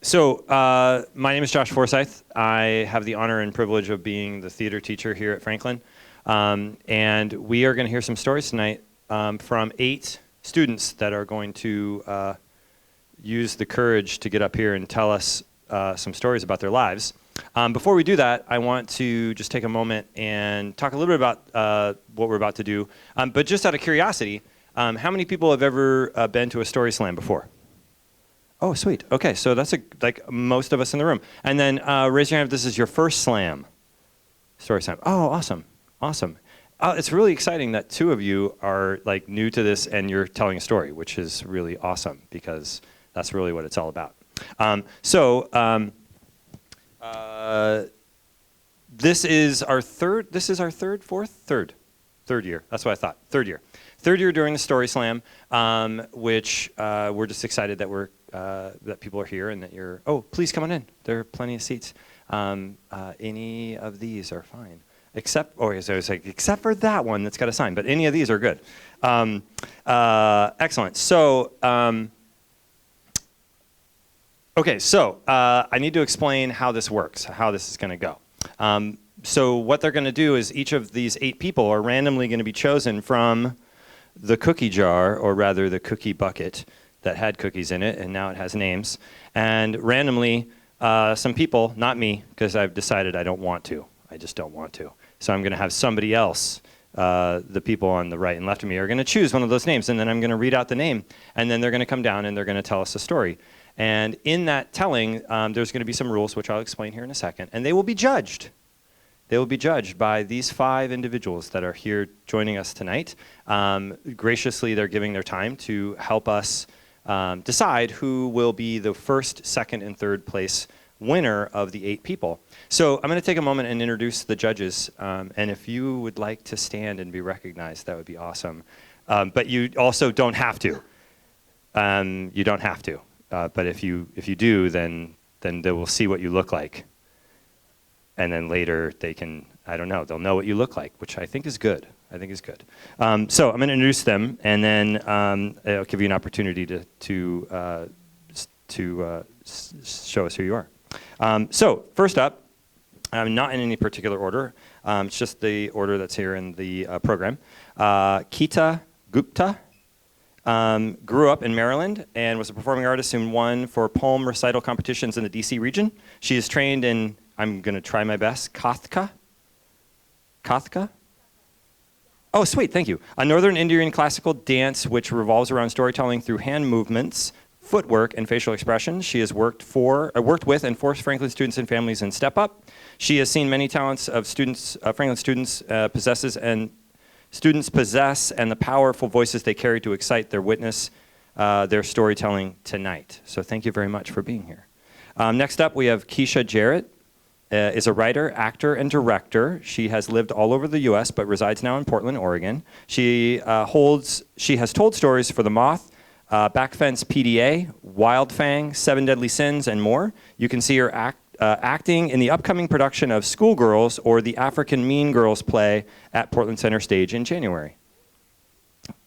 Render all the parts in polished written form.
So, my name is Josh Forsythe. I have the honor and privilege of being the theater teacher here at Franklin. And we are going to hear some stories tonight from 8 students that are going to use the courage to get up here and tell us some stories about their lives. Before we do that, I want to just take a moment and talk a little bit about what we're about to do. But just out of curiosity, how many people have ever been to a story slam before? Oh, sweet. Okay, so that's like most of us in the room. And then raise your hand if this is your first slam. Story slam. Oh, awesome. Awesome. It's really exciting that 2 of you are like new to this and you're telling a story, which is really awesome because that's really what it's all about. This is our third year. That's what I thought. Third year during the Story Slam, which we're just excited that that people are here and that you're. Oh, please come on in. There are plenty of seats. Any of these are fine, except. Oh, so I was like, except for that one that's got a sign. But any of these are good. Excellent. So. Okay, so I need to explain how this works, how this is going to go. So what they're going to do is each of these 8 people are randomly going to be chosen from the cookie jar, or rather the cookie bucket that had cookies in it, and now it has names. And randomly, some people, not me, because I've decided I don't want to. I just don't want to. So I'm going to have somebody else, the people on the right and left of me, are going to choose one of those names, and then I'm going to read out the name, and then they're going to come down and they're going to tell us a story. And in that telling, there's going to be some rules, which I'll explain here in a second, and they will be judged. They will be judged by these 5 individuals that are here joining us tonight. Graciously, they're giving their time to help us decide who will be the first, second, and third place winner of the 8 people. So I'm going to take a moment and introduce the judges. And if you would like to stand and be recognized, that would be awesome. But you also don't have to. You don't have to. But if you do, then they will see what you look like. And then later they can, I don't know, they'll know what you look like, which I think is good. So I'm going to introduce them, and then I'll give you an opportunity to show us who you are. So first up, not in any particular order, it's just the order that's here in the program. Kita Gupta grew up in Maryland and was a performing artist and won for poem recital competitions in the DC region. She is trained in, I'm going to try my best, Kathka? Oh, sweet, thank you. A Northern Indian classical dance which revolves around storytelling through hand movements, footwork, and facial expression. She has worked with and for Franklin students and families in Step Up. She has seen many talents of Franklin students possess and the powerful voices they carry to excite their witness, their storytelling tonight. So thank you very much for being here. Next up, we have Keisha Jarrett. Is a writer, actor, and director. She has lived all over the U.S. but resides now in Portland, Oregon. She has told stories for The Moth, Backfence PDA, Wild Fang, 7 Deadly Sins, and more. You can see her acting in the upcoming production of Schoolgirls or the African Mean Girls play at Portland Center Stage in January.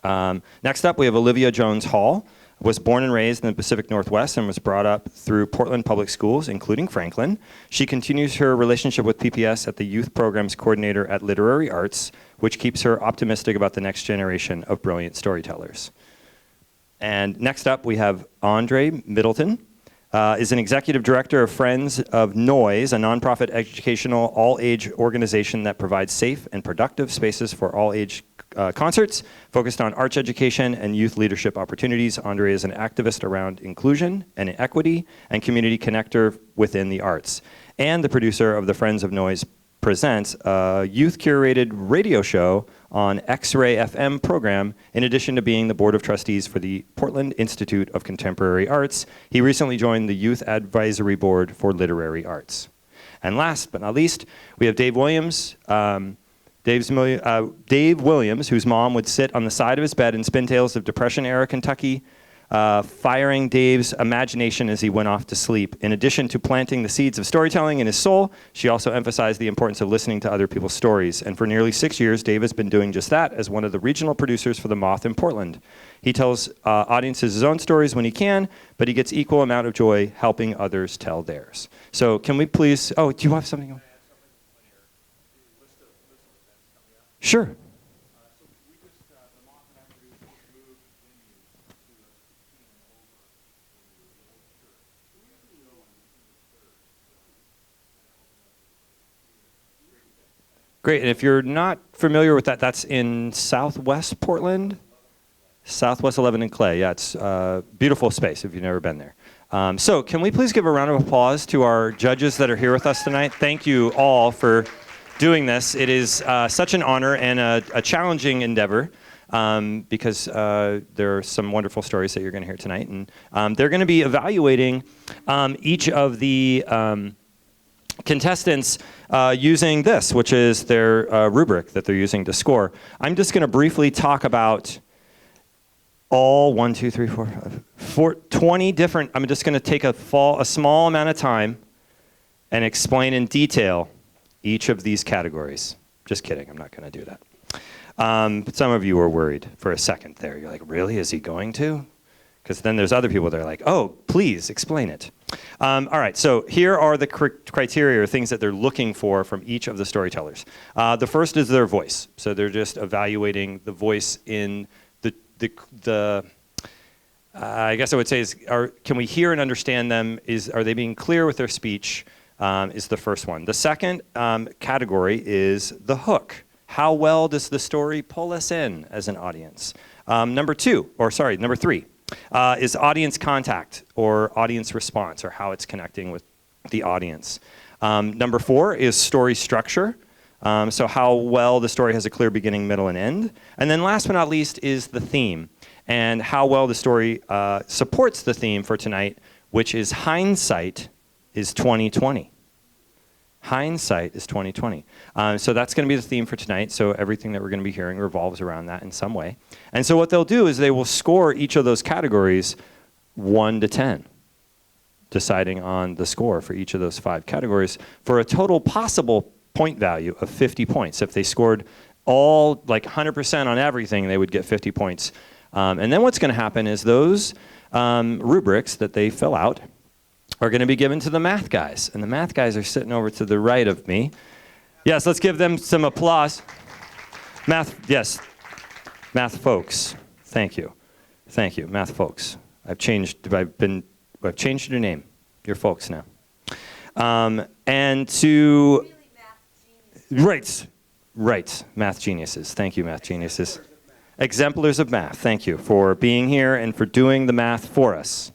Next up, we have Olivia Jones Hall. Was born and raised in the Pacific Northwest and was brought up through Portland Public Schools, including Franklin. She continues her relationship with PPS at the Youth Programs Coordinator at Literary Arts, which keeps her optimistic about the next generation of brilliant storytellers. And next up, we have Andre Middleton, is an executive director of Friends of Noise, a nonprofit educational all-age organization that provides safe and productive spaces for all-age concerts focused on arts education and youth leadership opportunities. Andre is an activist around inclusion and equity and community connector within the arts, and the producer of the Friends of Noise Presents, a youth-curated radio show on X-Ray FM program, in addition to being the Board of Trustees for the Portland Institute of Contemporary Arts. He recently joined the Youth Advisory Board for Literary Arts. And last but not least, we have Dave Williams. Dave Williams, whose mom would sit on the side of his bed and spin tales of Depression-era Kentucky, firing Dave's imagination as he went off to sleep. In addition to planting the seeds of storytelling in his soul, she also emphasized the importance of listening to other people's stories. And for nearly 6 years, Dave has been doing just that as one of the regional producers for The Moth in Portland. He tells audiences his own stories when he can, but he gets equal amount of joy helping others tell theirs. So can we please, oh, do you have something? Sure. Great, and if you're not familiar with that, that's in Southwest Portland, Southwest 11 and Clay. Yeah, it's a beautiful space if you've never been there. So can we please give a round of applause to our judges that are here with us tonight? Thank you all for doing this. It is such an honor and a challenging endeavor because there are some wonderful stories that you're going to hear tonight. And they're going to be evaluating each of the contestants using this, which is their rubric that they're using to score. I'm just going to briefly talk about all 20 different. I'm just going to take a small amount of time and explain in detail each of these categories. Just kidding, I'm not going to do that. But some of you were worried for a second there. You're like, really, is he going to? Because then there's other people that are like, oh, please explain it. All right, so here are the criteria or things that they're looking for from each of the storytellers. The first is their voice. So they're just evaluating the voice in the I guess I would say is, can we hear and understand them? Are they being clear with their speech? Is the first one. The second category is the hook. How well does the story pull us in as an audience? Number three, is audience contact or audience response, or how it's connecting with the audience. Number 4 is story structure. So how well the story has a clear beginning, middle, and end. And then last but not least is the theme, and how well the story supports the theme for tonight, which is hindsight is 2020. Hindsight is 2020. So that's going to be the theme for tonight. So everything that we're going to be hearing revolves around that in some way. And so what they'll do is they will score each of those categories 1 to 10, deciding on the score for each of those 5 categories for a total possible point value of 50 points. If they scored all, like 100% on everything, they would get 50 points. And then what's going to happen is those rubrics that they fill out are going to be given to the math guys. And the math guys are sitting over to the right of me. Yes, let's give them some applause. Math, yes. Math folks. Thank you. Thank you, math folks. I've changed your name. You're folks now. And to Right, math geniuses. Thank you, math geniuses. Exemplars of math. Thank you for being here and for doing the math for us.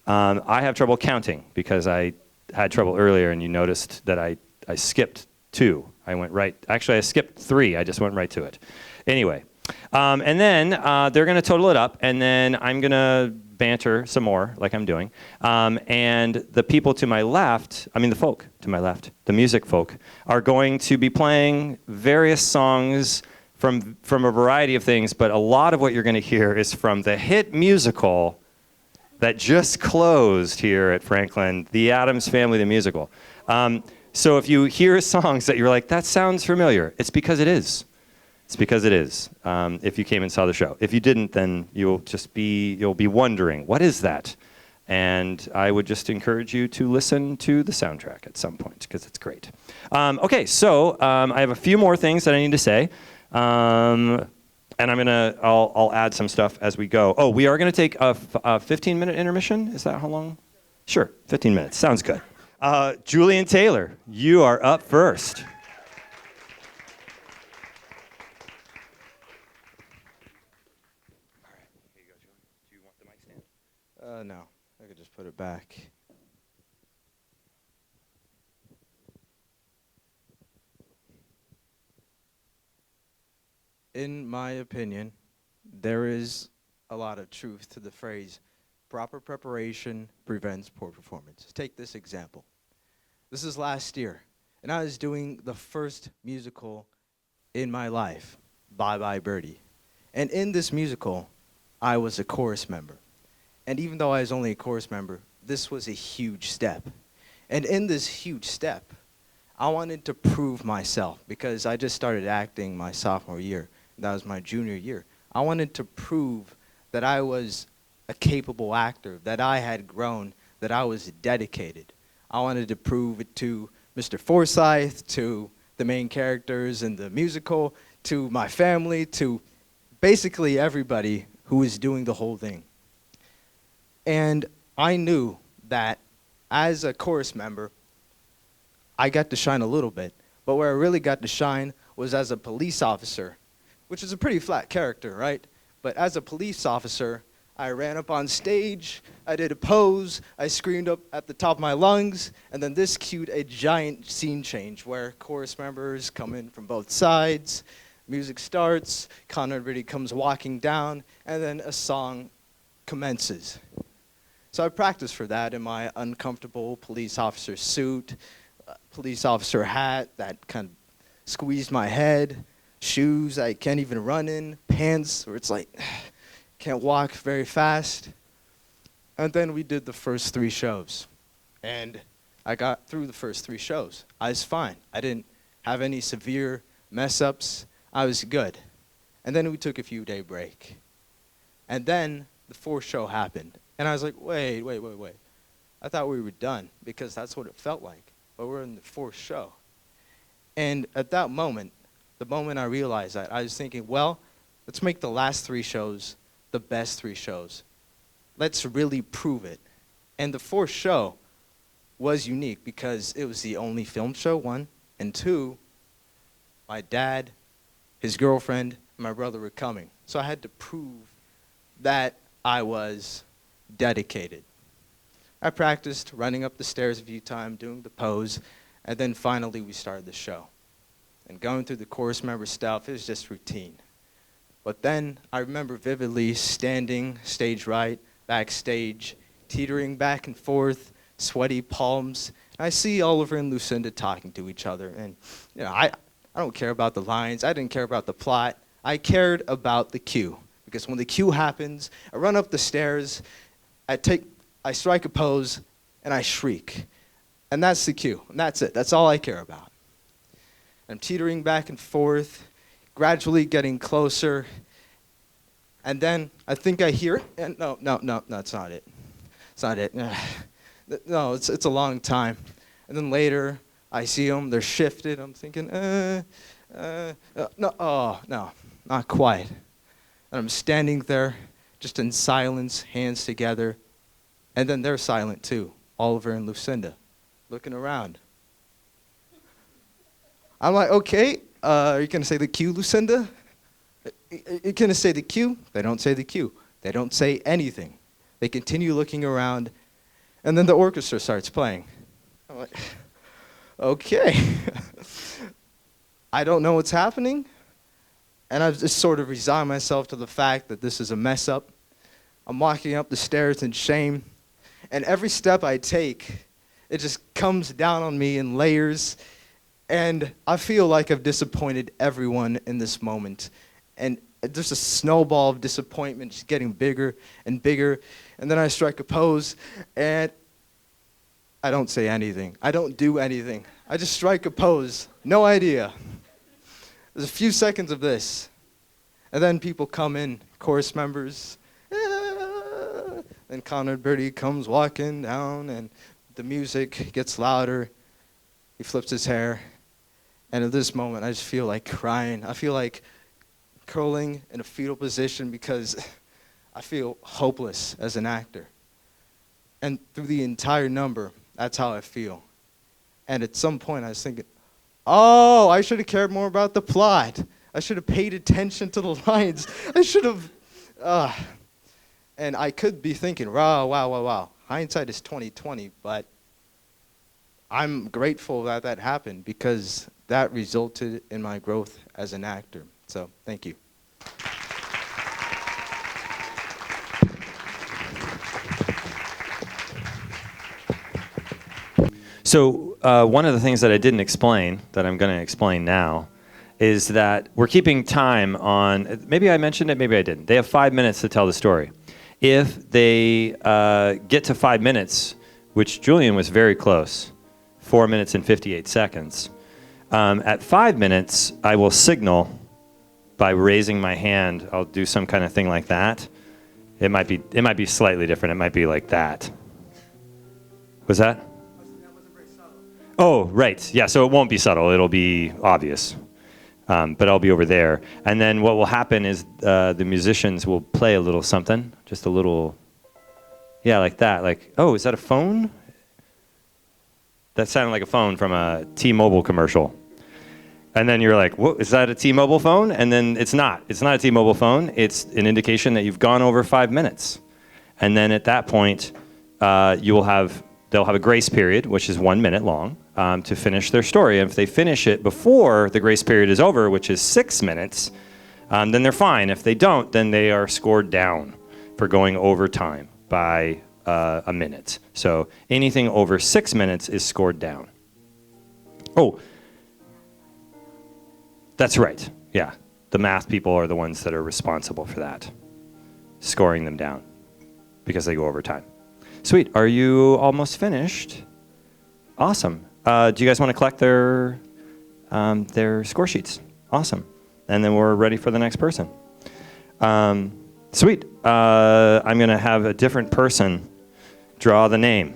I have trouble counting because I had trouble earlier, and you noticed that I skipped 2. I went right. Actually, I skipped 3. I just went right to it. Anyway, and then they're going to total it up, and then I'm going to banter some more, like I'm doing. And the people to my left, the folk to my left, the music folk, are going to be playing various songs from a variety of things, but a lot of what you're going to hear is from the hit musical that just closed here at Franklin, The Addams Family, the musical. So if you hear songs that you're like, that sounds familiar, it's because it is. It's because it is, if you came and saw the show. If you didn't, then you'll be wondering, what is that? And I would just encourage you to listen to the soundtrack at some point, because it's great. Okay, so I have a few more things that I need to say. And I'll add some stuff as we go. Oh, we are gonna take a 15-minute intermission? Is that how long? Sure, 15 minutes, sounds good. Julian Taylor, you are up first. All right, here you go, Julian. Do you want the mic stand? No, I could just put it back. In my opinion, there is a lot of truth to the phrase, proper preparation prevents poor performance. Take this example. This is last year, and I was doing the first musical in my life, Bye Bye Birdie. And in this musical, I was a chorus member. And even though I was only a chorus member, this was a huge step. And in this huge step, I wanted to prove myself because I just started acting my sophomore year. That was my junior year. I wanted to prove that I was a capable actor, that I had grown, that I was dedicated. I wanted to prove it to Mr. Forsythe, to the main characters in the musical, to my family, to basically everybody who was doing the whole thing. And I knew that as a chorus member, I got to shine a little bit. But where I really got to shine was as a police officer, which is a pretty flat character, right? But as a police officer, I ran up on stage, I did a pose, I screamed up at the top of my lungs, and then this cued a giant scene change where chorus members come in from both sides, music starts, everybody comes walking down, and then a song commences. So I practiced for that in my uncomfortable police officer suit, police officer hat that kind of squeezed my head, shoes I can't even run in, pants where it's like, can't walk very fast. And then we did the first 3 shows. And I got through the first 3 shows. I was fine. I didn't have any severe mess-ups. I was good. And then we took a few-day break. And then the 4th show happened. And I was like, wait. I thought we were done because that's what it felt like. But we're in the 4th show. And at that moment, the moment I realized that, I was thinking, well, let's make the last 3 shows the best 3 shows. Let's really prove it. And the 4th show was unique because it was the only film show, 1. And 2, my dad, his girlfriend, and my brother were coming. So I had to prove that I was dedicated. I practiced running up the stairs a few times, doing the pose, and then finally we started the show. And going through the chorus member stuff, it was just routine. But then I remember vividly standing stage right, backstage, teetering back and forth, sweaty palms. And I see Oliver and Lucinda talking to each other. And I don't care about the lines. I didn't care about the plot. I cared about the cue. Because when the cue happens, I run up the stairs, I strike a pose, and I shriek. And that's the cue. And that's it. That's all I care about. I'm teetering back and forth, gradually getting closer, and then I think I hear it, and no, it's not it. It's not it. No, it's a long time. And then later, I see them, they're shifted, I'm thinking, no, not quite. And I'm standing there, just in silence, hands together, and then they're silent too, Oliver and Lucinda, looking around. I'm like, okay, are you going to say the cue, Lucinda? You're going to say the cue? They don't say the cue. They don't say anything. They continue looking around, and then the orchestra starts playing. I'm like, okay. I don't know what's happening, and I've just sort of resigned myself to the fact that this is a mess up. I'm walking up the stairs in shame, and every step I take, it just comes down on me in layers. And I feel like I've disappointed everyone in this moment. And there's a snowball of disappointment just getting bigger and bigger. And then I strike a pose, and I don't say anything. I don't do anything. I just strike a pose. No idea. There's a few seconds of this. And then people come in, chorus members. Then Conrad Birdie comes walking down, and the music gets louder. He flips his hair. And at this moment, I just feel like crying. I feel like curling in a fetal position because I feel hopeless as an actor. And through the entire number, that's how I feel. And at some point, I was thinking, oh, I should have cared more about the plot. I should have paid attention to the lines. I should have... And I could be thinking, wow. Hindsight is 20/20, but I'm grateful that that happened because that resulted in my growth as an actor. So, thank you. So one of the things that I didn't explain, that I'm going to explain now, is that we're keeping time on, maybe I mentioned it, maybe I didn't. They have 5 minutes to tell the story. If they get to 5 minutes, which Julian was very close, 4 minutes and 58 seconds, at 5 minutes, I will signal by raising my hand. I'll do some kind of thing like that. It might be slightly different. It might be like that. Was that? That wasn't very subtle. Oh, right. Yeah, so it won't be subtle. It'll be obvious. But I'll be over there. And then what will happen is the musicians will play a little something, just a little, yeah, like that. Like, oh, is that a phone? That sounded like a phone from a T-Mobile commercial. And then you're like, what, is that a T-Mobile phone? And then it's not. It's not a T-Mobile phone. It's an indication that you've gone over 5 minutes. And then at that point, they'll have a grace period, which is 1 minute long, to finish their story. And if they finish it before the grace period is over, which is 6 minutes, then they're fine. If they don't, then they are scored down for going over time by a minute. So anything over 6 minutes is scored down. Oh, that's right. Yeah, the math people are the ones that are responsible for that, scoring them down because they go over time. Sweet. Are you almost finished? Awesome. Do you guys want to collect their score sheets? Awesome. And then we're ready for the next person. Sweet. I'm going to have a different person draw the name.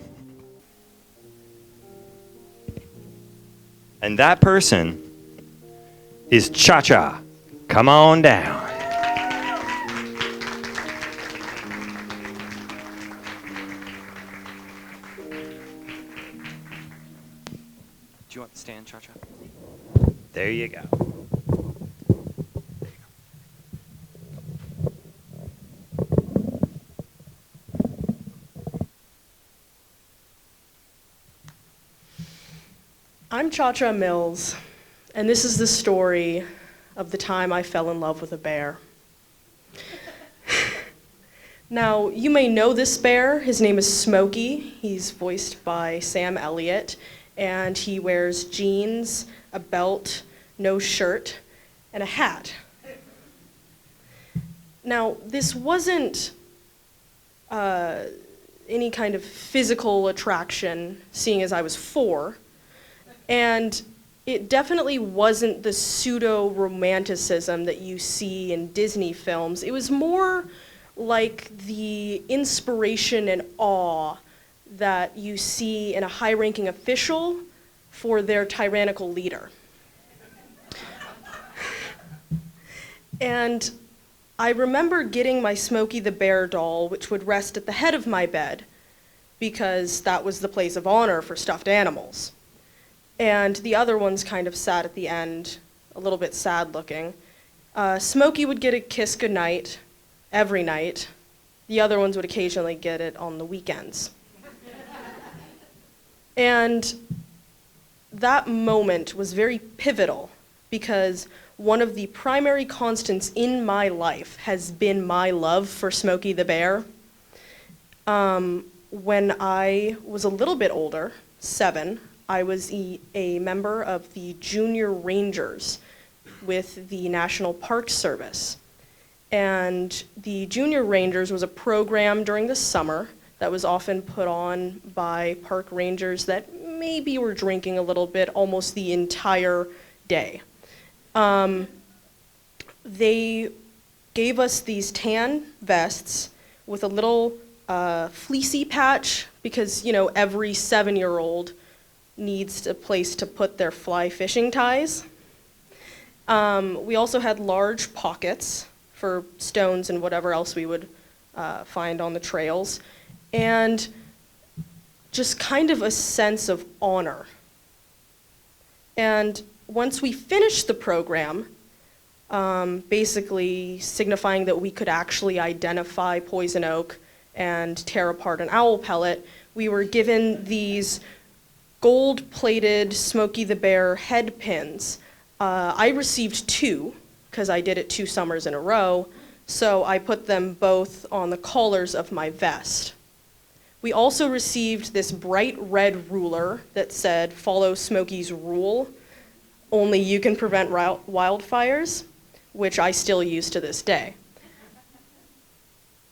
And that person is Cha-Cha. Come on down. Do you want the stand, Cha-Cha? There you go. I'm Cha-Cha Mills, and this is the story of the time I fell in love with a bear. Now, you may know this bear. His name is Smokey. He's voiced by Sam Elliott, and he wears jeans, a belt, no shirt, and a hat. Now, this wasn't any kind of physical attraction, seeing as I was 4, and it definitely wasn't the pseudo-romanticism that you see in Disney films. It was more like the inspiration and awe that you see in a high-ranking official for their tyrannical leader. And I remember getting my Smokey the Bear doll, which would rest at the head of my bed, because that was the place of honor for stuffed animals. And the other ones kind of sat at the end, a little bit sad looking. Smokey would get a kiss goodnight every night. The other ones would occasionally get it on the weekends. And that moment was very pivotal because one of the primary constants in my life has been my love for Smokey the Bear. When I was a little bit older, 7, I was a member of the Junior Rangers with the National Park Service. And the Junior Rangers was a program during the summer that was often put on by park rangers that maybe were drinking a little bit almost the entire day. They gave us these tan vests with a little fleecy patch because, you know, every 7-year-old needs a place to put their fly fishing ties. We also had large pockets for stones and whatever else we would find on the trails, and just kind of a sense of honor. And once we finished the program, basically signifying that we could actually identify poison oak and tear apart an owl pellet, we were given these gold-plated Smokey the Bear head pins. I received 2, because I did it 2 summers in a row, so I put them both on the collars of my vest. We also received this bright red ruler that said, "Follow Smokey's rule. Only you can prevent wildfires," which I still use to this day.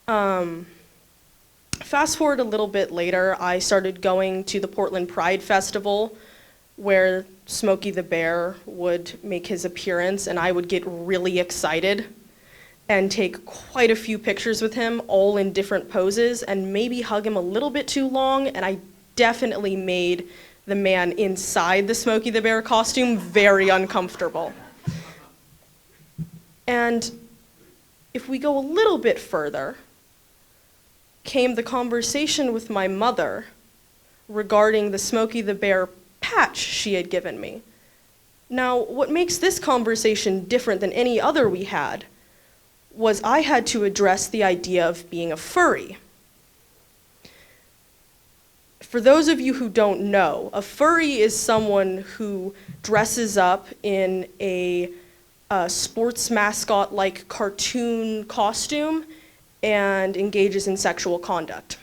Fast forward a little bit later, I started going to the Portland Pride Festival, where Smokey the Bear would make his appearance, and I would get really excited and take quite a few pictures with him, all in different poses, and maybe hug him a little bit too long, and I definitely made the man inside the Smokey the Bear costume very uncomfortable. And if we go a little bit further, came the conversation with my mother regarding the Smokey the Bear patch she had given me. Now, what makes this conversation different than any other we had was I had to address the idea of being a furry. For those of you who don't know, a furry is someone who dresses up in a sports mascot-like cartoon costume and engages in sexual conduct.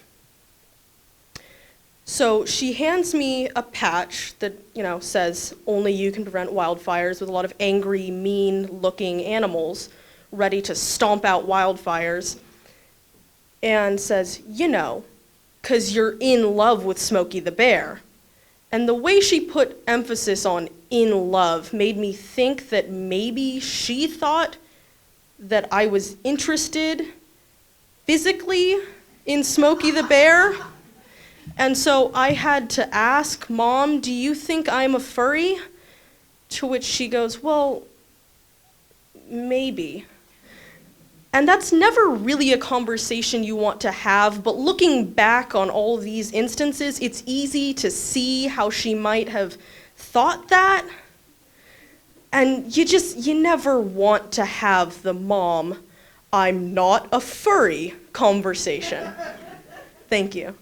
So she hands me a patch that, says, "Only you can prevent wildfires," with a lot of angry, mean-looking animals ready to stomp out wildfires, and says, "'cause you're in love with Smokey the Bear." And the way she put emphasis on "in love" made me think that maybe she thought that I was interested physically in Smokey the Bear. And so I had to ask, "Mom, do you think I'm a furry?" To which she goes, "Well, maybe." And that's never really a conversation you want to have, but looking back on all these instances, it's easy to see how she might have thought that. And you never want to have the "Mom, I'm not a furry" conversation. Thank you.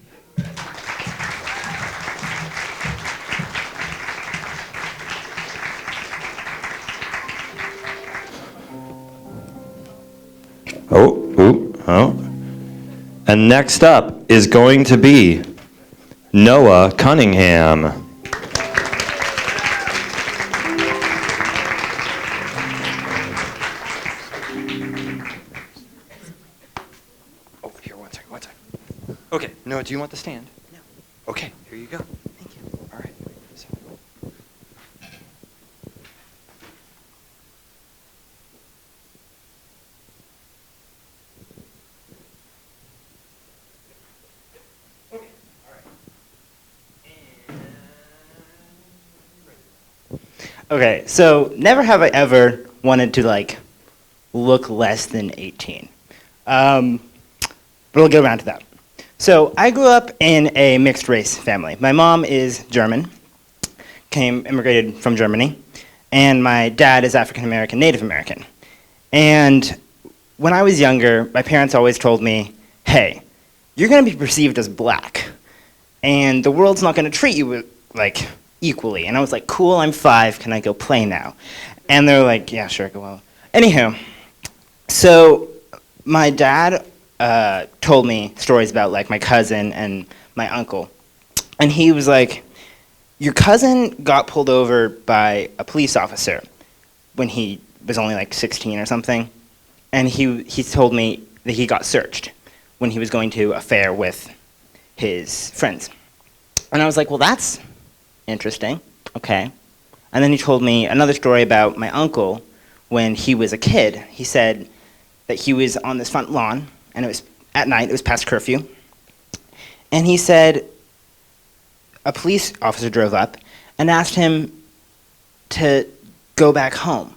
Oh. And next up is going to be Noah Cunningham. Oh, here, one second. Okay, Noah, do you want the stand? No. Okay, here you go. Thank you. All right. Okay, so never have I ever wanted to look less than 18. But we'll get around to that. So I grew up in a mixed race family. My mom is German, immigrated from Germany, and my dad is African American, Native American. And when I was younger, my parents always told me, "Hey, you're going to be perceived as black, and the world's not going to treat you equally." And I was like, "Cool, I'm 5, can I go play now?" And they're like, "Yeah, sure, go on." Anywho, so my dad told me stories about my cousin and my uncle. And he was like, "Your cousin got pulled over by a police officer when he was only 16 or something. And he told me that he got searched when he was going to a fair with his friends." And I was like, "Well, that's interesting, okay." And then he told me another story about my uncle when he was a kid. He said that he was on this front lawn, and it was at night, it was past curfew. And he said a police officer drove up and asked him to go back home.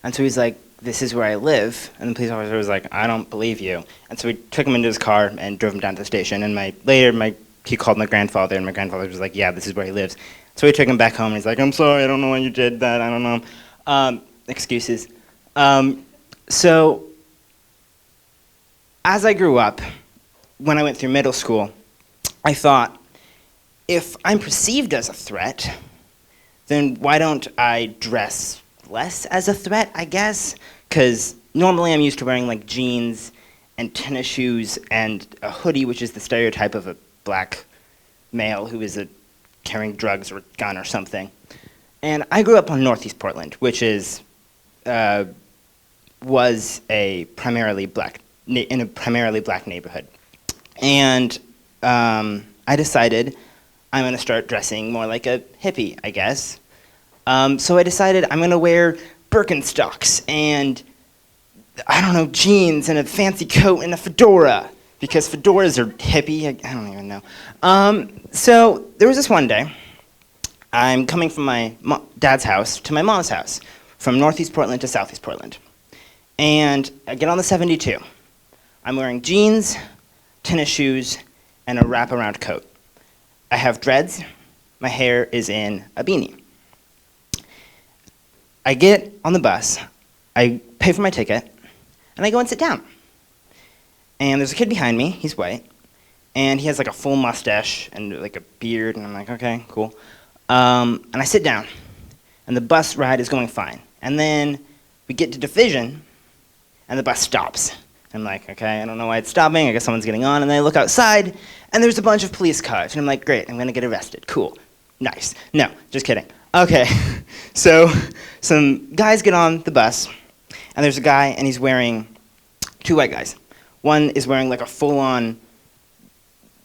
And so he's like, "This is where I live." And the police officer was like, "I don't believe you." And so we took him into his car and drove him down to the station. And he called my grandfather, and my grandfather was like, "Yeah, this is where he lives." So we took him back home, and he's like, "I'm sorry, I don't know why you did that, I don't know." Excuses. So as I grew up, when I went through middle school, I thought, if I'm perceived as a threat, then why don't I dress less as a threat, I guess? Because normally I'm used to wearing jeans and tennis shoes and a hoodie, which is the stereotype of a black male who was carrying drugs or a gun or something. And I grew up on Northeast Portland, which was a primarily black neighborhood. And I decided I'm going to start dressing more like a hippie, I guess. So I decided I'm going to wear Birkenstocks and, I don't know, jeans and a fancy coat and a fedora, because fedoras are hippie. I don't even know. So there was this one day, I'm coming from my dad's house to my mom's house, from Northeast Portland to Southeast Portland. And I get on the 72. I'm wearing jeans, tennis shoes, and a wraparound coat. I have dreads. My hair is in a beanie. I get on the bus, I pay for my ticket, and I go and sit down. And there's a kid behind me, he's white, and he has like a full mustache and like a beard, and I'm like, okay, cool. And I sit down, and the bus ride is going fine. And then we get to Division, and the bus stops. I'm like, okay, I don't know why it's stopping, I guess someone's getting on, and then I look outside, and there's a bunch of police cars, and I'm like, great, I'm gonna get arrested, cool, nice. No, just kidding. Okay, so some guys get on the bus, and there's a guy, and he's wearing, two white guys. One is wearing like a full-on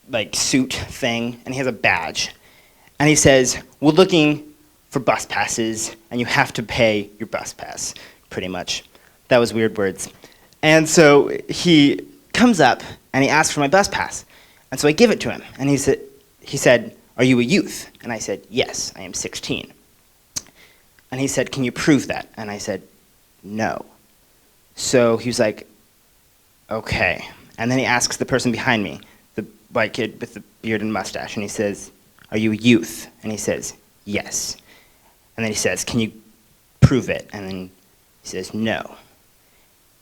like suit thing, and he has a badge. And he says, we're looking for bus passes, and you have to pay your bus pass, pretty much. That was weird words. And so he comes up, and he asks for my bus pass. And so I give it to him, and he said, are you a youth? And I said, yes, I am 16. And he said, can you prove that? And I said, no. So he was like, okay. And then he asks the person behind me, the white kid with the beard and mustache, and he says, are you a youth? And he says, yes. And then he says, can you prove it? And then he says, no.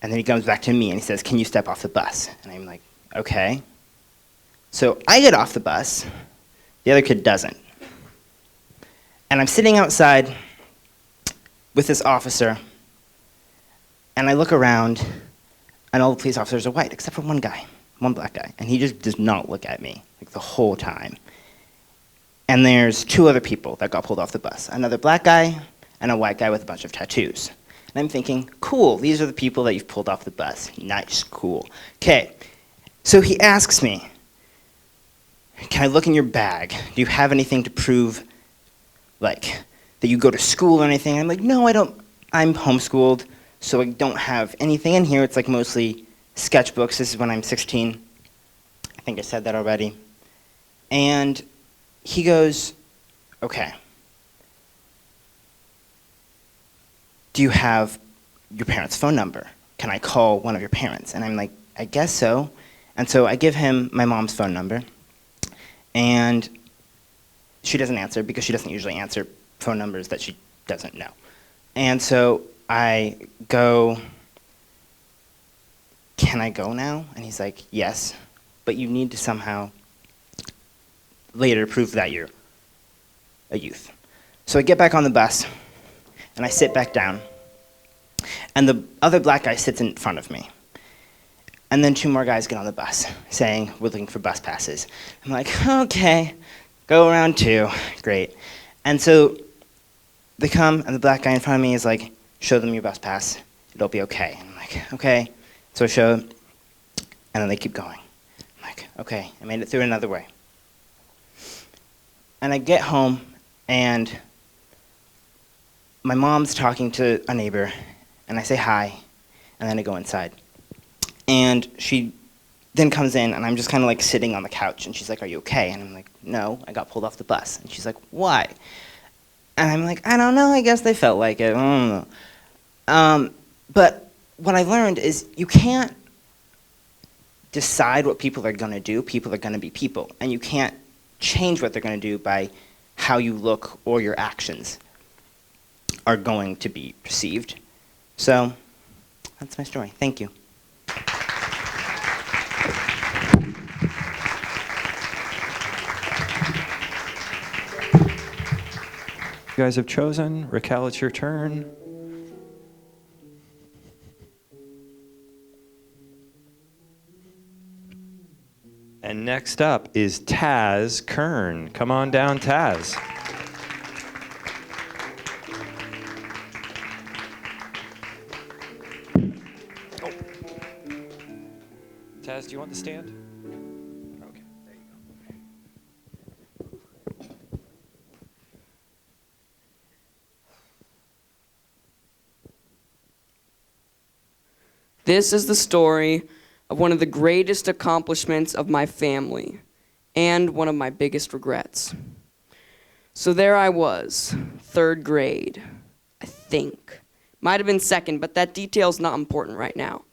And then he comes back to me and he says, can you step off the bus? And I'm like, okay. So I get off the bus, the other kid doesn't. And I'm sitting outside with this officer, and I look around, and all the police officers are white, except for one guy, one black guy. And he just does not look at me, like the whole time. And there's two other people that got pulled off the bus, another black guy and a white guy with a bunch of tattoos. And I'm thinking, cool, these are the people that you've pulled off the bus. Nice, cool. Okay, so he asks me, can I look in your bag? Do you have anything to prove, like, that you go to school or anything? I'm like, no, I don't. I'm homeschooled, so I don't have anything in here. It's like mostly sketchbooks. This is when I'm 16. I think I said that already. And he goes, okay. Do you have your parents' phone number? Can I call one of your parents? And I'm like, I guess so. And so I give him my mom's phone number. And she doesn't answer because she doesn't usually answer phone numbers that she doesn't know. And so I go, can I go now? And he's like, yes, but you need to somehow later prove that you're a youth. So I get back on the bus, and I sit back down, and the other black guy sits in front of me. And then two more guys get on the bus, saying, we're looking for bus passes. I'm like, okay, go around two, great. And so they come, and the black guy in front of me is like, show them your bus pass, it'll be okay. And I'm like, okay. So I show them, and then they keep going. I'm like, okay, I made it through another way. And I get home, and my mom's talking to a neighbor, and I say hi, and then I go inside. And she then comes in, and I'm just kind of like sitting on the couch, and she's like, are you okay? And I'm like, no, I got pulled off the bus. And she's like, why? And I'm like, I don't know, I guess they felt like it, I don't know. But what I learned is you can't decide what people are gonna do. People are gonna be people. And you can't change what they're gonna do by how you look or your actions are going to be perceived. So that's my story. Thank you. You guys have chosen. Raquel, it's your turn. And next up is Taz Kern. Come on down, Taz. Taz, do you want the stand? Okay, there you go. This is the story of one of the greatest accomplishments of my family and one of my biggest regrets. So there I was, 3rd grade, I think. Might have been 2nd, but that detail's not important right now.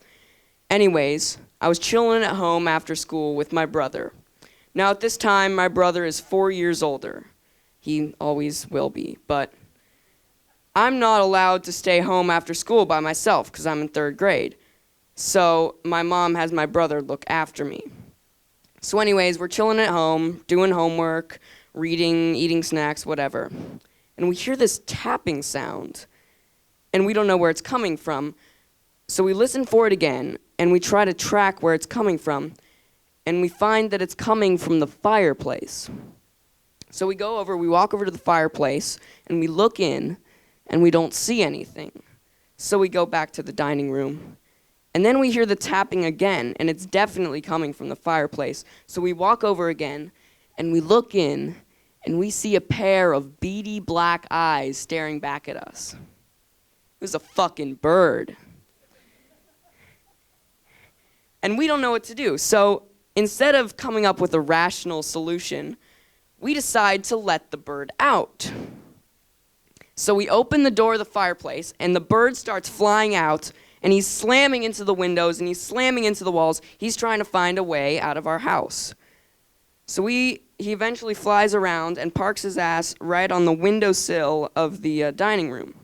Anyways, I was chilling at home after school with my brother. Now at this time, my brother is 4 years older. He always will be, but I'm not allowed to stay home after school by myself because I'm in 3rd grade. So my mom has my brother look after me. So anyways, we're chilling at home, doing homework, reading, eating snacks, whatever. And we hear this tapping sound, and we don't know where it's coming from. So we listen for it again, and we try to track where it's coming from, and we find that it's coming from the fireplace. So we walk over to the fireplace, and we look in, and we don't see anything. So we go back to the dining room. And then we hear the tapping again, and it's definitely coming from the fireplace. So we walk over again, and we look in, and we see a pair of beady black eyes staring back at us. It was a fucking bird. And we don't know what to do. So instead of coming up with a rational solution, we decide to let the bird out. So we open the door of the fireplace, and the bird starts flying out, and he's slamming into the windows, and he's slamming into the walls. He's trying to find a way out of our house. So he eventually flies around and parks his ass right on the windowsill of the dining room.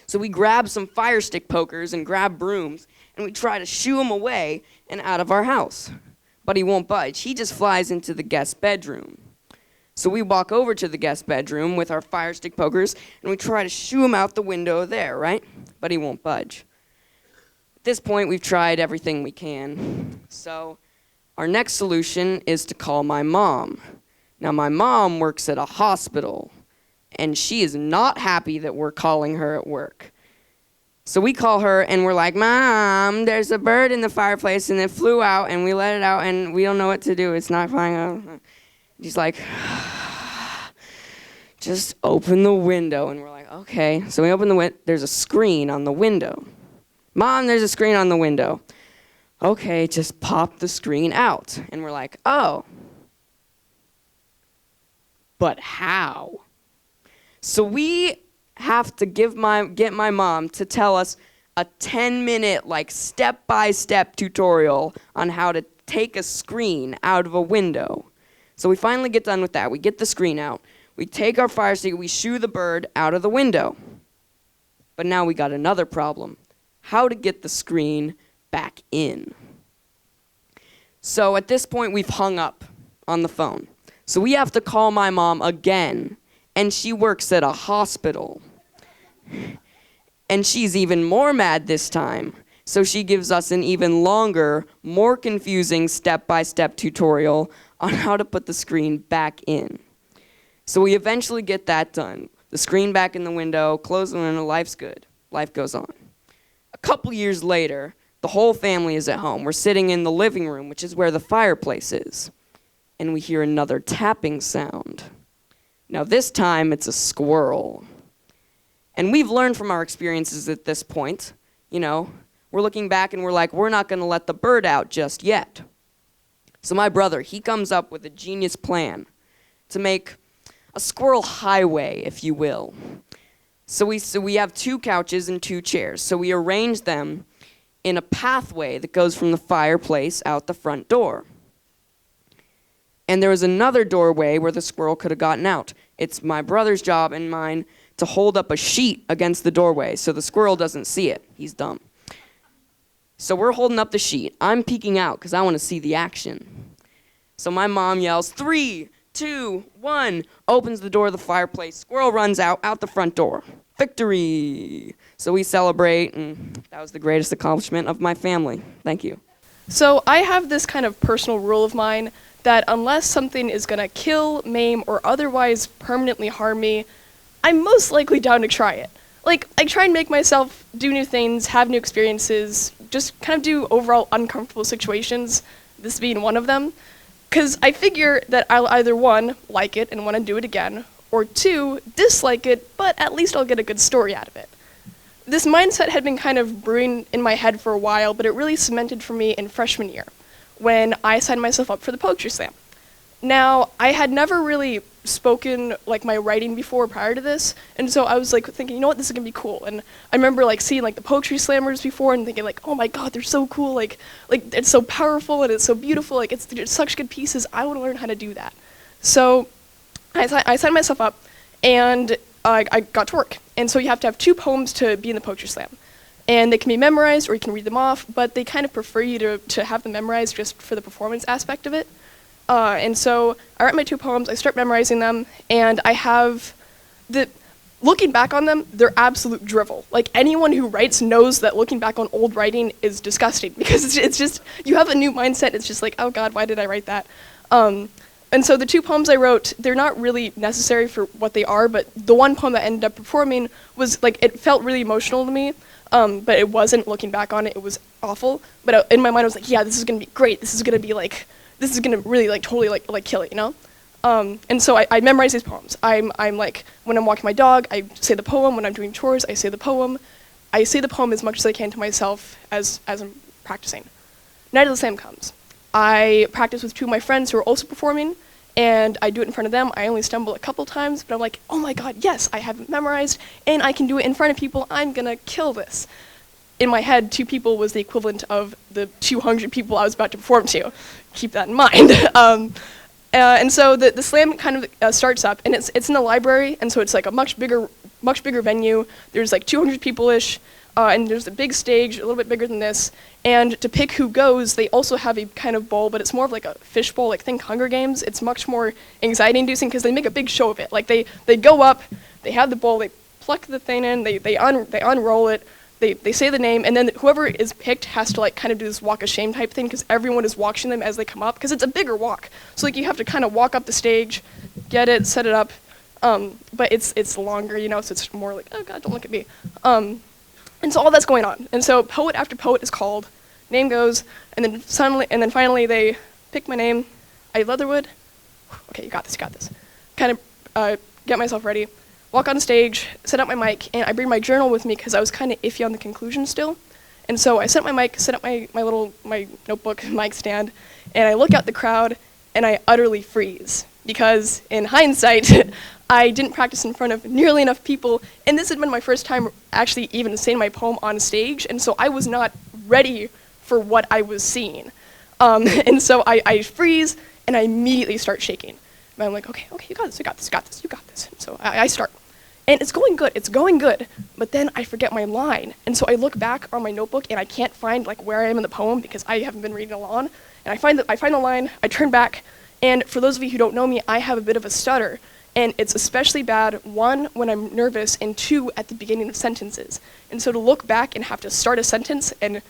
So we grab some fire stick pokers and grab brooms, and we try to shoo him away and out of our house. But he won't budge. He just flies into the guest bedroom. So we walk over to the guest bedroom with our fire stick pokers, and we try to shoo him out the window there, right? But he won't budge. At this point, we've tried everything we can. So our next solution is to call my mom. Now, my mom works at a hospital, and she is not happy that we're calling her at work. So we call her, and we're like, Mom, there's a bird in the fireplace, and it flew out, and we let it out, and we don't know what to do. It's not flying out. She's like, just open the window. And we're like, okay. So we open the window. There's a screen on the window. Mom, there's a screen on the window. Okay, just pop the screen out. And we're like, oh. But how? So we have to get my mom to tell us a 10-minute, step-by-step tutorial on how to take a screen out of a window. So we finally get done with that. We get the screen out. We take our fire stick, we shoo the bird out of the window. But now we got another problem. How to get the screen back in. So at this point, we've hung up on the phone. So we have to call my mom again, and she works at a hospital. And she's even more mad this time. So she gives us an even longer, more confusing step-by-step tutorial on how to put the screen back in. So we eventually get that done. The screen back in the window, close the window, life's good. Life goes on. A couple years later, the whole family is at home. We're sitting in the living room, which is where the fireplace is. And we hear another tapping sound. Now this time, it's a squirrel. And we've learned from our experiences at this point. You know, we're looking back and we're like, we're not going to let the bird out just yet. So my brother, he comes up with a genius plan to make a squirrel highway, if you will. So we have 2 couches and 2 chairs. So we arrange them in a pathway that goes from the fireplace out the front door. And there was another doorway where the squirrel could have gotten out. It's my brother's job and mine to hold up a sheet against the doorway so the squirrel doesn't see it. He's dumb. So we're holding up the sheet. I'm peeking out because I want to see the action. So my mom yells, 3, 2, 1, opens the door of the fireplace. Squirrel runs out the front door. Victory! So we celebrate, and that was the greatest accomplishment of my family. Thank you. So I have this kind of personal rule of mine that unless something is gonna kill, maim, or otherwise permanently harm me, I'm most likely down to try it. Like, I try and make myself do new things, have new experiences, just kind of do overall uncomfortable situations, this being one of them. Because I figure that I'll either, one, like it and want to do it again, or two, dislike it, but at least I'll get a good story out of it. This mindset had been kind of brewing in my head for a while, but it really cemented for me in freshman year, when I signed myself up for the poetry slam. Now, I had never really spoken like my writing before prior to this, and so I was like thinking, you know what, this is gonna be cool. And I remember like seeing like the poetry slammers before and thinking like, oh my god, they're so cool, like it's so powerful and it's so beautiful, like it's such good pieces. I want to learn how to do that. So I signed myself up, and I got to work. And so you have to have 2 poems to be in the poetry slam, and they can be memorized or you can read them off, but they kind of prefer you to have them memorized just for the performance aspect of it. And so I write my 2 poems, I start memorizing them, and I have looking back on them, they're absolute drivel. Like, anyone who writes knows that looking back on old writing is disgusting, because it's just, you have a new mindset, it's just like, oh god, why did I write that? And so the 2 poems I wrote, they're not really necessary for what they are, but the one poem that I ended up performing was, like, it felt really emotional to me, but it wasn't. Looking back on it, it was awful. But in my mind, I was like, yeah, this is gonna be great, this is gonna be, like, this is gonna really, like, totally, like kill it, you know? And so I memorize these poems. I'm like, when I'm walking my dog, I say the poem. When I'm doing chores, I say the poem. I say the poem as much as I can to myself as I'm practicing. Night of the slam comes. I practice with 2 of my friends who are also performing, and I do it in front of them. I only stumble a couple times, but I'm like, oh my god, yes, I have it memorized, and I can do it in front of people. I'm gonna kill this. In my head, 2 people was the equivalent of the 200 people I was about to perform to. Keep that in mind. And so the slam kind of starts up, and it's in the library, and so it's like a much bigger venue. There's like 200 people-ish, and there's a big stage, a little bit bigger than this. And to pick who goes, they also have a kind of bowl, but it's more of like a fish bowl, like think Hunger Games. It's much more anxiety-inducing because they make a big show of it. Like they go up, they have the bowl, they pluck the thing in, they unroll it. They say the name, and then whoever is picked has to like kind of do this walk of shame type thing, because everyone is watching them as they come up, because it's a bigger walk. So like you have to kind of walk up the stage, get it, set it up, but it's longer, you know, so it's more like, oh god, don't look at me. And so all that's going on, and so poet after poet is called, name goes, and then finally they pick my name. Letherwood. Okay, you got this. Kind of get myself ready. Walk on stage, set up my mic, and I bring my journal with me because I was kind of iffy on the conclusion still. And so I set up my mic, set up my notebook, mic stand, and I look out the crowd, and I utterly freeze. Because in hindsight, I didn't practice in front of nearly enough people, and this had been my first time actually even saying my poem on stage, and so I was not ready for what I was seeing. And so I freeze, and I immediately start shaking. And I'm like, okay, you got this. And so I start. And it's going good, but then I forget my line. And so I look back on my notebook, and I can't find like where I am in the poem because I haven't been reading along. And I find the line, I turn back, and for those of you who don't know me, I have a bit of a stutter. And it's especially bad, 1, when I'm nervous, and 2, at the beginning of sentences. And so to look back and have to start a sentence and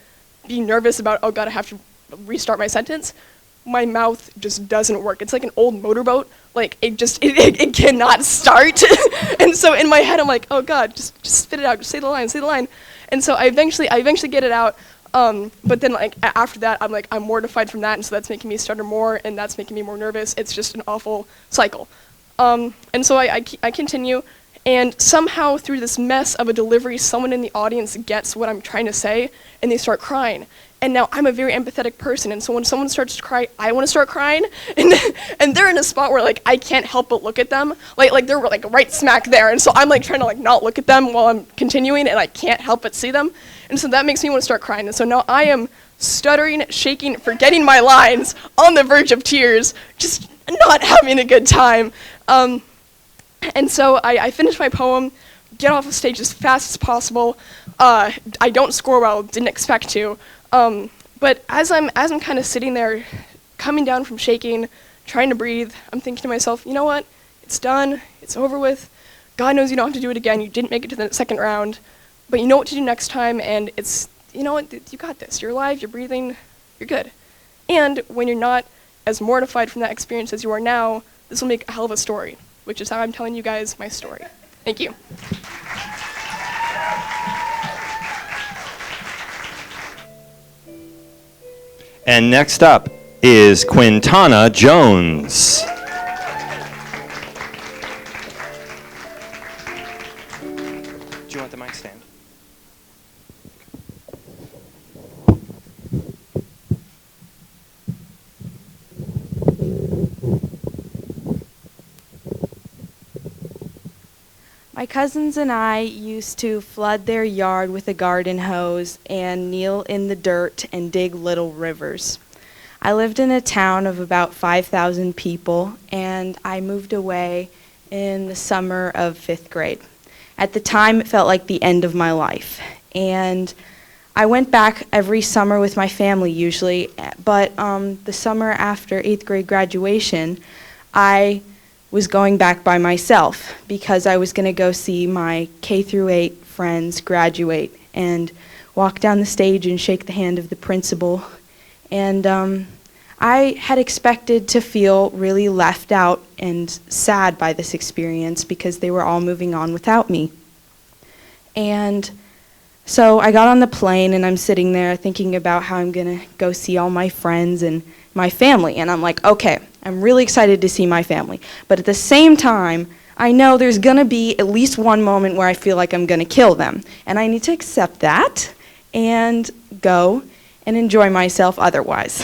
be nervous about, oh god, I have to restart my sentence, my mouth just doesn't work. It's like an old motorboat. Like, it cannot start. And so in my head, I'm like, oh god, just spit it out, just say the line. And so I eventually get it out, but then like after that, I'm mortified from that, and so that's making me stutter more, and that's making me more nervous. It's just an awful cycle. And so I continue, and somehow through this mess of a delivery, someone in the audience gets what I'm trying to say, and they start crying. And now I'm a very empathetic person, and so when someone starts to cry, I want to start crying, and they're in a spot where like I can't help but look at them, like they're like right smack there, and so I'm like trying to like not look at them while I'm continuing, and I can't help but see them, and so that makes me want to start crying, and so now I am stuttering, shaking, forgetting my lines, on the verge of tears, just not having a good time, and so I finish my poem, get off the stage as fast as possible. I don't score well, didn't expect to. But as I'm kind of sitting there, coming down from shaking, trying to breathe, I'm thinking to myself, you know what? It's done. It's over with. God knows you don't have to do it again. You didn't make it to the second round, but you know what to do next time, and it's, you know what? You got this. You're alive. You're breathing. you're good. And when you're not as mortified from that experience as you are now, this will make a hell of a story, which is how I'm telling you guys my story. Thank you. And next up is Quintana Jones. Do you want the mic stand? My cousins and I used to flood their yard with a garden hose and kneel in the dirt and dig little rivers. I lived in a town of about 5,000 people, and I moved away in the summer of 5th grade. At the time, it felt like the end of my life. And I went back every summer with my family usually, but the summer after 8th grade graduation, I was going back by myself because I was going to go see my K through 8 friends graduate and walk down the stage and shake the hand of the principal. And I had expected to feel really left out and sad by this experience because they were all moving on without me. And so I got on the plane and I'm sitting there thinking about how I'm going to go see all my friends and my family. And I'm like, okay, I'm really excited to see my family. But at the same time, I know there's going to be at least one moment where I feel like I'm going to kill them. And I need to accept that and go and enjoy myself otherwise.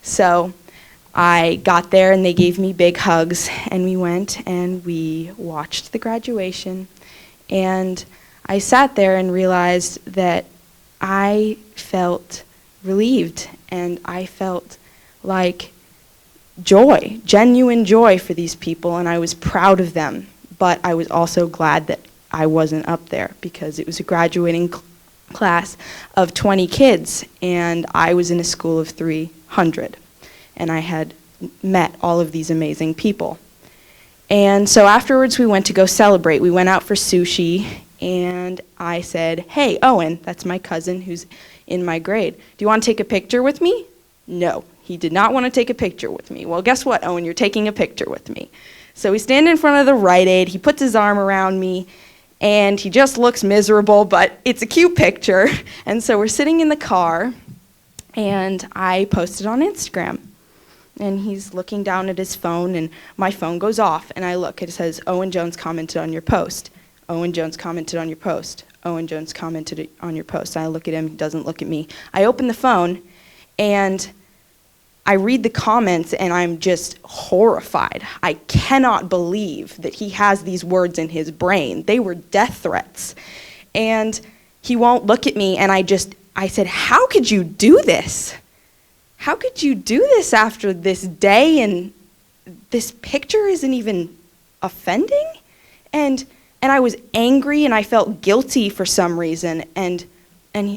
So I got there and they gave me big hugs and we went and we watched the graduation. And I sat there and realized that I felt relieved and I felt like joy, genuine joy for these people, and I was proud of them. But I was also glad that I wasn't up there because it was a graduating class of 20 kids, and I was in a school of 300, and I had met all of these amazing people. And so afterwards we went to go celebrate. We went out for sushi, and I said, hey, Owen, that's my cousin who's in my grade, do you want to take a picture with me? No. He did not want to take a picture with me. Well, guess what, Owen? You're taking a picture with me. So we stand in front of the Rite Aid. He puts his arm around me, and he just looks miserable, but it's a cute picture. And so we're sitting in the car, and I posted on Instagram. And he's looking down at his phone, and my phone goes off, and I look. It says, Owen Jones commented on your post. Owen Jones commented on your post. Owen Jones commented on your post. I look at him. He doesn't look at me. I open the phone, and I read the comments and I'm just horrified. I cannot believe that he has these words in his brain. They were death threats. And he won't look at me, and I said, how could you do this? How could you do this after this day, and this picture isn't even offending? And I was angry and I felt guilty for some reason, and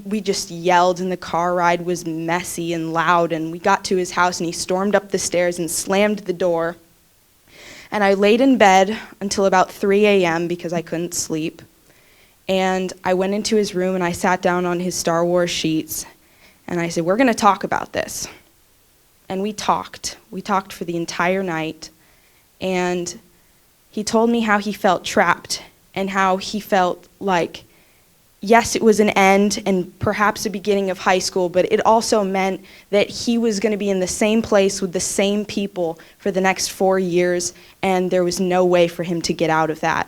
we just yelled, and the car ride was messy and loud, and we got to his house, and he stormed up the stairs and slammed the door. And I laid in bed until about 3 a.m. because I couldn't sleep. And I went into his room, and I sat down on his Star Wars sheets, and I said, we're going to talk about this. And we talked. We talked for the entire night, and he told me how he felt trapped and how he felt like, yes, it was an end and perhaps a beginning of high school, but it also meant that he was going to be in the same place with the same people for the next 4 years, and there was no way for him to get out of that.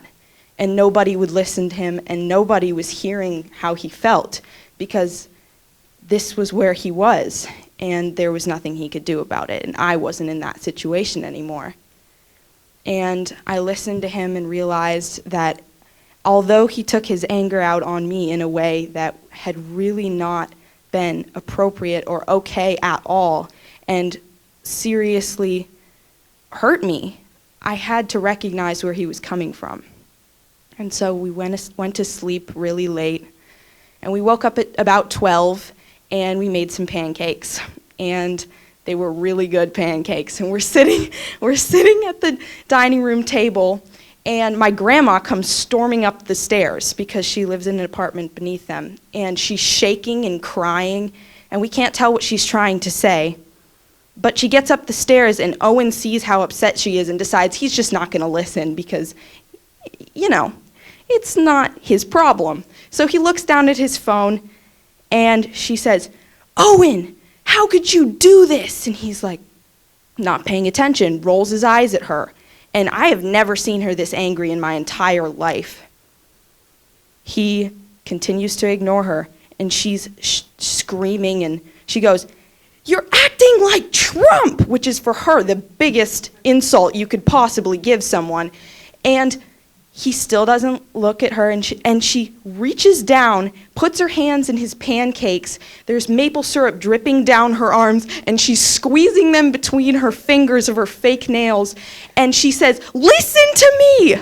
And nobody would listen to him, and nobody was hearing how he felt, because this was where he was, and there was nothing he could do about it, and I wasn't in that situation anymore. And I listened to him and realized that although he took his anger out on me in a way that had really not been appropriate or okay at all, and seriously hurt me, I had to recognize where he was coming from. And so we went to sleep really late, and we woke up at about 12, and we made some pancakes, and they were really good pancakes. And we're sitting at the dining room table, and my grandma comes storming up the stairs because she lives in an apartment beneath them. And she's shaking and crying, and we can't tell what she's trying to say. But she gets up the stairs, and Owen sees how upset she is and decides he's just not going to listen because, it's not his problem. So he looks down at his phone, and she says, "Owen, how could you do this?" And he's like, not paying attention, rolls his eyes at her. And I have never seen her this angry in my entire life. He continues to ignore her, and she's screaming, and she goes, "You're acting like Trump," which is for her the biggest insult you could possibly give someone. And he still doesn't look at her, and she reaches down, puts her hands in his pancakes. There's maple syrup dripping down her arms, and she's squeezing them between her fingers of her fake nails. And she says, "Listen to me!"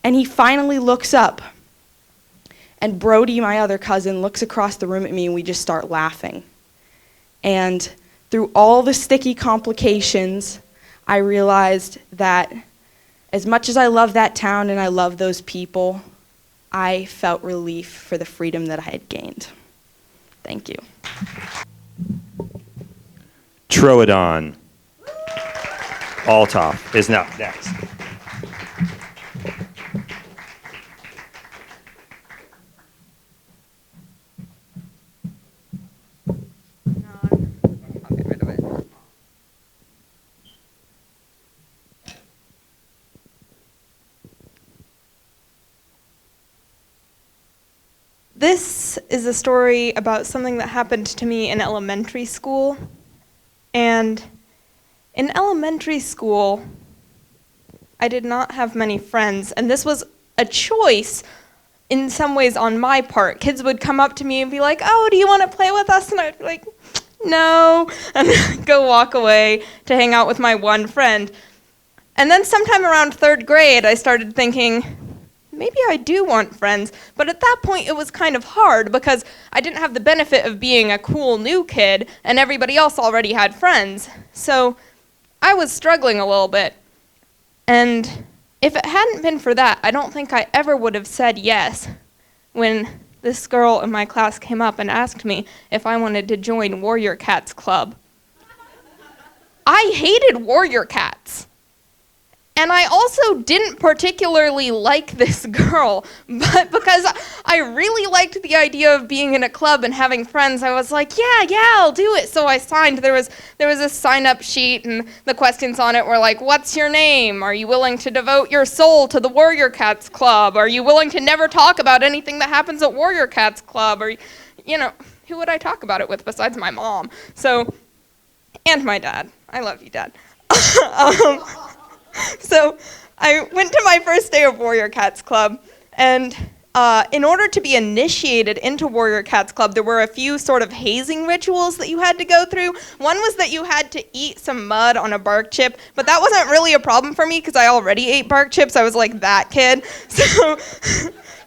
And he finally looks up. And Brody, my other cousin, looks across the room at me, and we just start laughing. And through all the sticky complications, I realized that as much as I love that town and I love those people, I felt relief for the freedom that I had gained. Thank you. Troodon. Althoff is now next. This is a story about something that happened to me in elementary school. And in elementary school, I did not have many friends, and this was a choice in some ways on my part. Kids would come up to me and be like, "Oh, do you want to play with us?" And I'd be like, "No," and go walk away to hang out with my one friend. And then sometime around 3rd grade, I started thinking, maybe I do want friends, but at that point it was kind of hard because I didn't have the benefit of being a cool new kid and everybody else already had friends. So I was struggling a little bit. And if it hadn't been for that, I don't think I ever would have said yes when this girl in my class came up and asked me if I wanted to join Warrior Cats Club. I hated Warrior Cats. And I also didn't particularly like this girl, but because I really liked the idea of being in a club and having friends, I was like, yeah, I'll do it. So I signed. There was a sign-up sheet, and the questions on it were like, what's your name? Are you willing to devote your soul to the Warrior Cats Club? Are you willing to never talk about anything that happens at Warrior Cats Club? Or, who would I talk about it with besides my mom? So, and my dad. I love you, Dad. So I went to my first day of Warrior Cats Club, and in order to be initiated into Warrior Cats Club, there were a few sort of hazing rituals that you had to go through. One was that you had to eat some mud on a bark chip, but that wasn't really a problem for me because I already ate bark chips. I was like that kid. So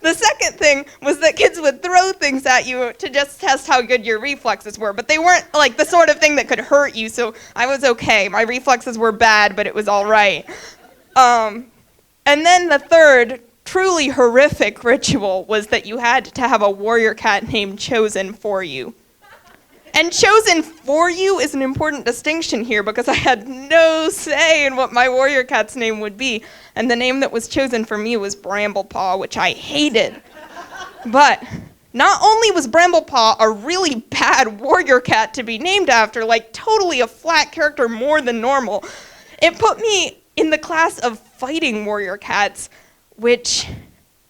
the second thing was that kids would throw things at you to just test how good your reflexes were, but they weren't like the sort of thing that could hurt you, so I was okay. My reflexes were bad, but it was all right. And then the third, truly horrific ritual was that you had to have a warrior cat named chosen for you. And chosen for you is an important distinction here because I had no say in what my warrior cat's name would be. And the name that was chosen for me was Bramblepaw, which I hated. But not only was Bramblepaw a really bad warrior cat to be named after, like totally a flat character more than normal, it put me in the class of fighting warrior cats, which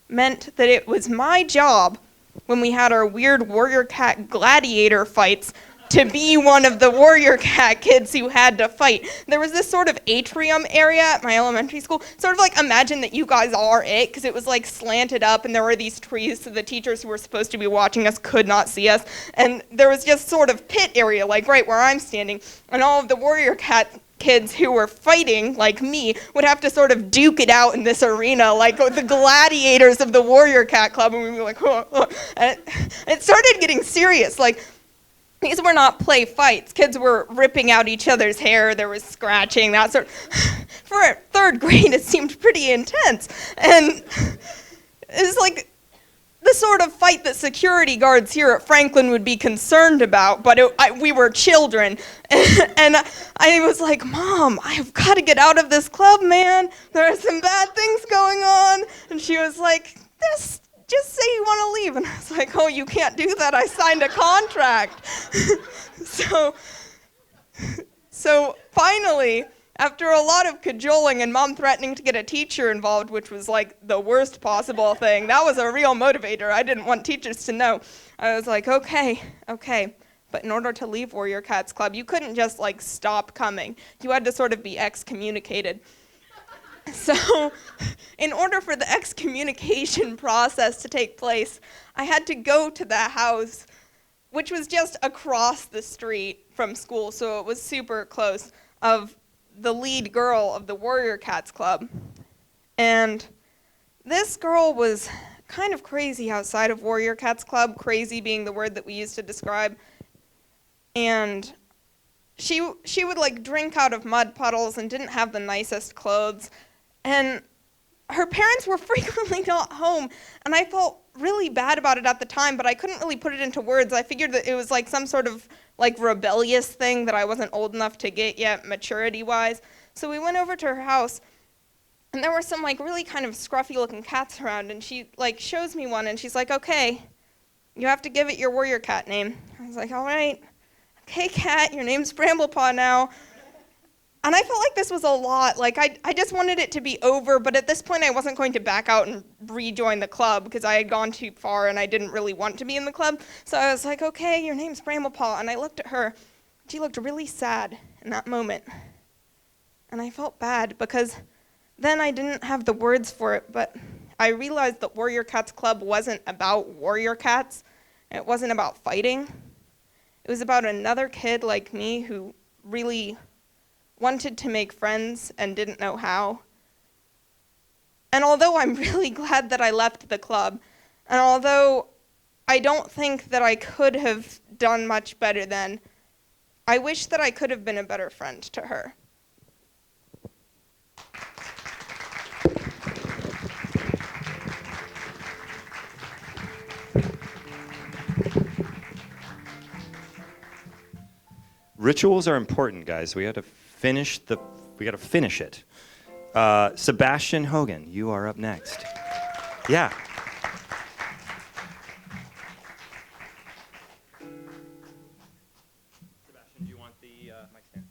meant that it was my job when we had our weird warrior cat gladiator fights to be one of the warrior cat kids who had to fight. There was this sort of atrium area at my elementary school, sort of like imagine that you guys are it, because it was like slanted up and there were these trees so the teachers who were supposed to be watching us could not see us. And there was just sort of pit area, like right where I'm standing, and all of the warrior cat kids who were fighting, like me, would have to sort of duke it out in this arena, like the gladiators of the Warrior Cat Club, and we'd be like, oh. And it started getting serious. Like, these were not play fights. Kids were ripping out each other's hair, there was scratching, that sort of. For 3rd grade, it seemed pretty intense. And it was like, the sort of fight that security guards here at Franklin would be concerned about, but we were children. And I was like, Mom, I've got to get out of this club, man. There are some bad things going on. And she was like, just say you want to leave. And I was like, oh, you can't do that. I signed a contract. So finally, after a lot of cajoling and Mom threatening to get a teacher involved, which was like the worst possible thing, that was a real motivator. I didn't want teachers to know. I was like, okay. But in order to leave Warrior Cats Club, you couldn't just like stop coming. You had to sort of be excommunicated. So in order for the excommunication process to take place, I had to go to the house, which was just across the street from school, so it was super close, of the lead girl of the Warrior Cats Club. And this girl was kind of crazy outside of Warrior Cats Club, crazy being the word that we used to describe. And she would like drink out of mud puddles and didn't have the nicest clothes. And her parents were frequently not home, and I felt really bad about it at the time, but I couldn't really put it into words. I figured that it was like some sort of like rebellious thing that I wasn't old enough to get yet, maturity-wise. So we went over to her house, and there were some like really kind of scruffy-looking cats around, and she like shows me one, and she's like, okay, you have to give it your warrior cat name. I was like, all right, okay, cat, your name's Bramblepaw now. And I felt like this was a lot. Like, I just wanted it to be over, but at this point I wasn't going to back out and rejoin the club because I had gone too far and I didn't really want to be in the club. So I was like, okay, your name's Bramblepaw. And I looked at her. She looked really sad in that moment. And I felt bad because then I didn't have the words for it, but I realized that Warrior Cats Club wasn't about warrior cats. It wasn't about fighting. It was about another kid like me who really wanted to make friends and didn't know how. And although I'm really glad that I left the club, and although I don't think that I could have done much better then, I wish that I could have been a better friend to her. Rituals are important, guys. We got to finish it. Sebastian Hogan, you are up next. Yeah. Sebastian, do you want the mic stand?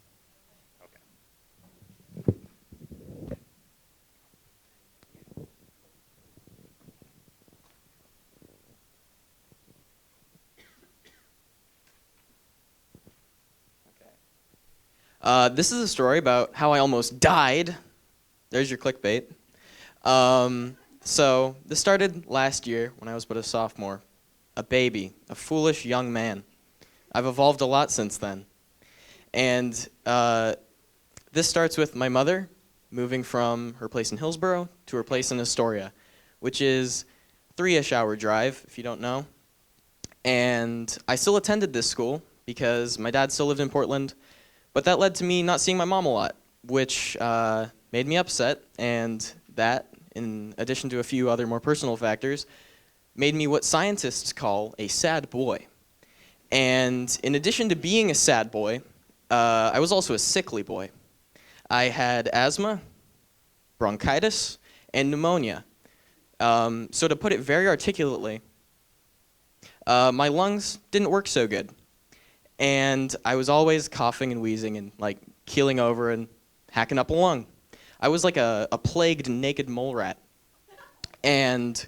This is a story about how I almost died. There's your clickbait. So this started last year when I was but a sophomore. A baby, a foolish young man. I've evolved a lot since then. And this starts with my mother moving from her place in Hillsborough to her place in Astoria, which is 3-ish hour drive, if you don't know. And I still attended this school because my dad still lived in Portland. But that led to me not seeing my mom a lot, which made me upset, and that, in addition to a few other more personal factors, made me what scientists call a sad boy. And in addition to being a sad boy, I was also a sickly boy. I had asthma, bronchitis, and pneumonia. So to put it very articulately, my lungs didn't work so good. And I was always coughing and wheezing and like keeling over and hacking up a lung. I was like a plagued naked mole rat. And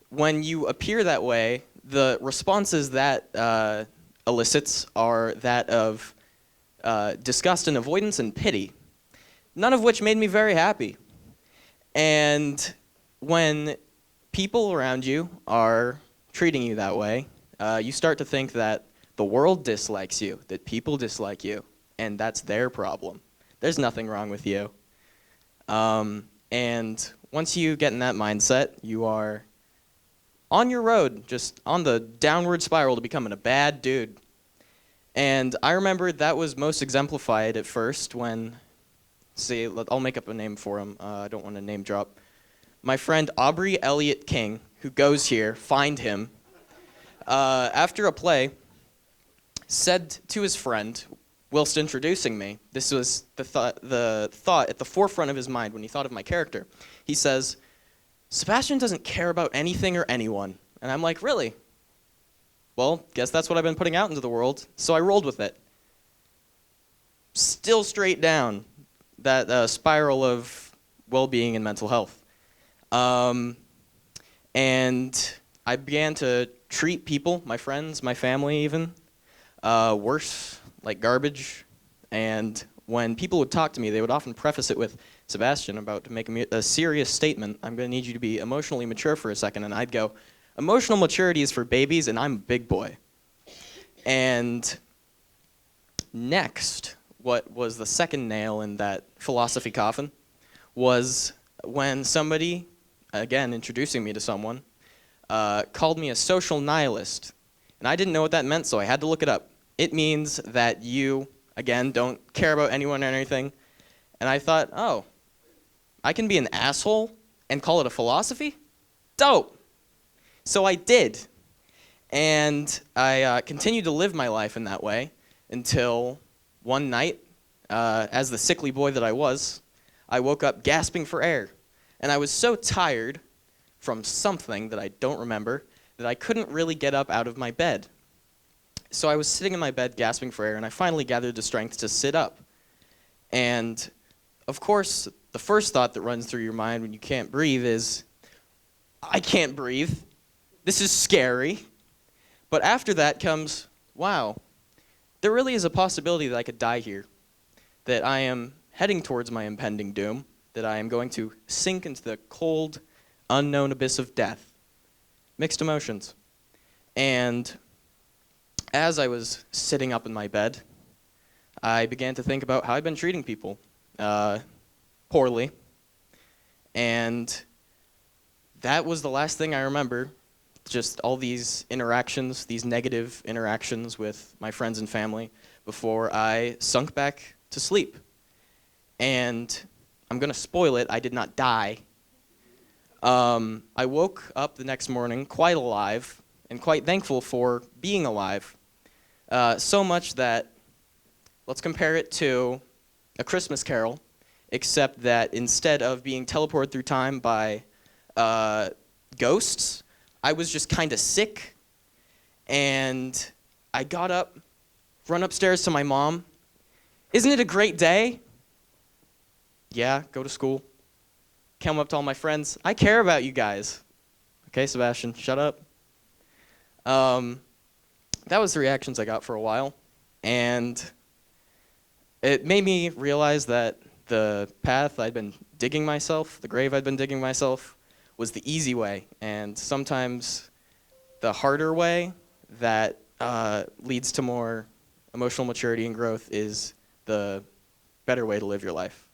when you appear that way, the responses that elicits are that of disgust and avoidance and pity, none of which made me very happy. And when people around you are treating you that way, you start to think that the world dislikes you, that people dislike you, and that's their problem. There's nothing wrong with you. And once you get in that mindset, you are on your road, just on the downward spiral to becoming a bad dude. And I remember that was most exemplified at first when, I'll make up a name for him. I don't want to name drop. My friend Aubrey Elliott King, who goes here, find him, after a play, said to his friend, whilst introducing me, this was the thought at the forefront of his mind when he thought of my character. He says, Sebastian doesn't care about anything or anyone. And I'm like, really? Well, guess that's what I've been putting out into the world, so I rolled with it. Still straight down that spiral of well-being and mental health. And I began to treat people, my friends, my family even, worse, like garbage. And when people would talk to me, they would often preface it with, Sebastian, about to make a serious statement, I'm going to need you to be emotionally mature for a second. And I'd go, emotional maturity is for babies, and I'm a big boy. And next, what was the second nail in that philosophy coffin was when somebody, again, introducing me to someone, called me a social nihilist. And I didn't know what that meant, so I had to look it up. It means that you, again, don't care about anyone or anything. And I thought, oh, I can be an asshole and call it a philosophy? Dope. So I did. And I continued to live my life in that way until one night, as the sickly boy that I was, I woke up gasping for air. And I was so tired from something that I don't remember that I couldn't really get up out of my bed. So I was sitting in my bed gasping for air, and I finally gathered the strength to sit up. And of course, the first thought that runs through your mind when you can't breathe is, I can't breathe. This is scary. But after that comes, wow, there really is a possibility that I could die here, that I am heading towards my impending doom, that I am going to sink into the cold, unknown abyss of death. Mixed emotions. And as I was sitting up in my bed, I began to think about how I've been treating people poorly. And that was the last thing I remember, just all these interactions, these negative interactions with my friends and family before I sunk back to sleep. And I'm going to spoil it, I did not die. I woke up the next morning quite alive and quite thankful for being alive. So much that, let's compare it to A Christmas Carol, except that instead of being teleported through time by ghosts, I was just kind of sick, and I got up, run upstairs to my mom. Isn't it a great day? Yeah, go to school. Come up to all my friends. I care about you guys. Okay, Sebastian, shut up. That was the reactions I got for a while, and it made me realize that the path I'd been digging myself, the grave I'd been digging myself, was the easy way, and sometimes the harder way that leads to more emotional maturity and growth is the better way to live your life.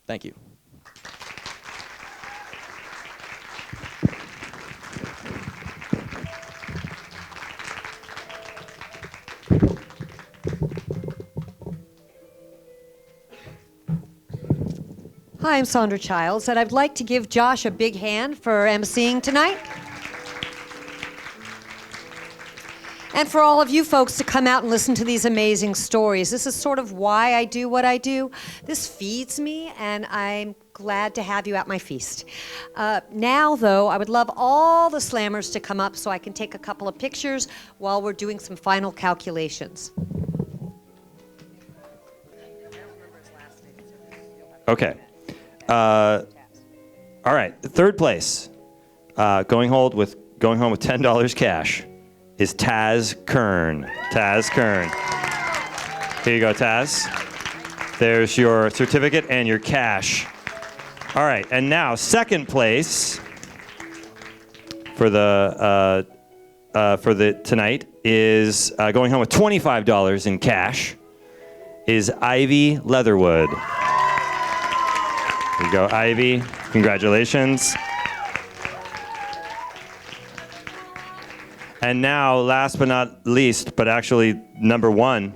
Thank you. Hi, I'm Sandra Childs, and I'd like to give Josh a big hand for emceeing tonight. And for all of you folks to come out and listen to these amazing stories. This is sort of why I do what I do. This feeds me, and I'm glad to have you at my feast. Now, though, I would love all the slammers to come up so I can take a couple of pictures while we're doing some final calculations. Okay. All right. Third place, going home with $10 cash, is Taz Kern. Taz Kern. Here you go, Taz. There's your certificate and your cash. All right. And now, second place for the tonight is going home with $25 in cash. Is Ivy Letherwood. There you go, Ivy. Congratulations. And now, last but not least, but actually number one,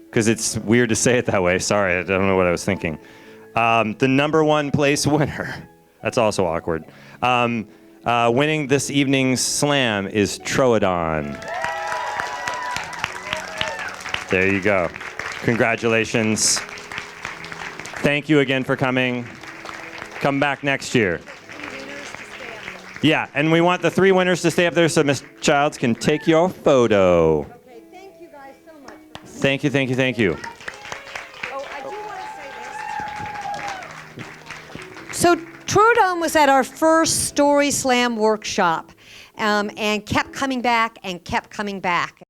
because it's weird to say it that way. Sorry, I don't know what I was thinking. The number one place winner. That's also awkward. Winning this evening's slam is Troodon. There you go. Congratulations. Thank you again for coming. Come back next year. Yeah, and we want the 3 winners to stay up there so Miss Childs can take your photo. Okay, thank you guys so much. Thank you, thank you, thank you. Oh, I do want to say this. So Troodon was at our first Story Slam workshop and kept coming back and kept coming back.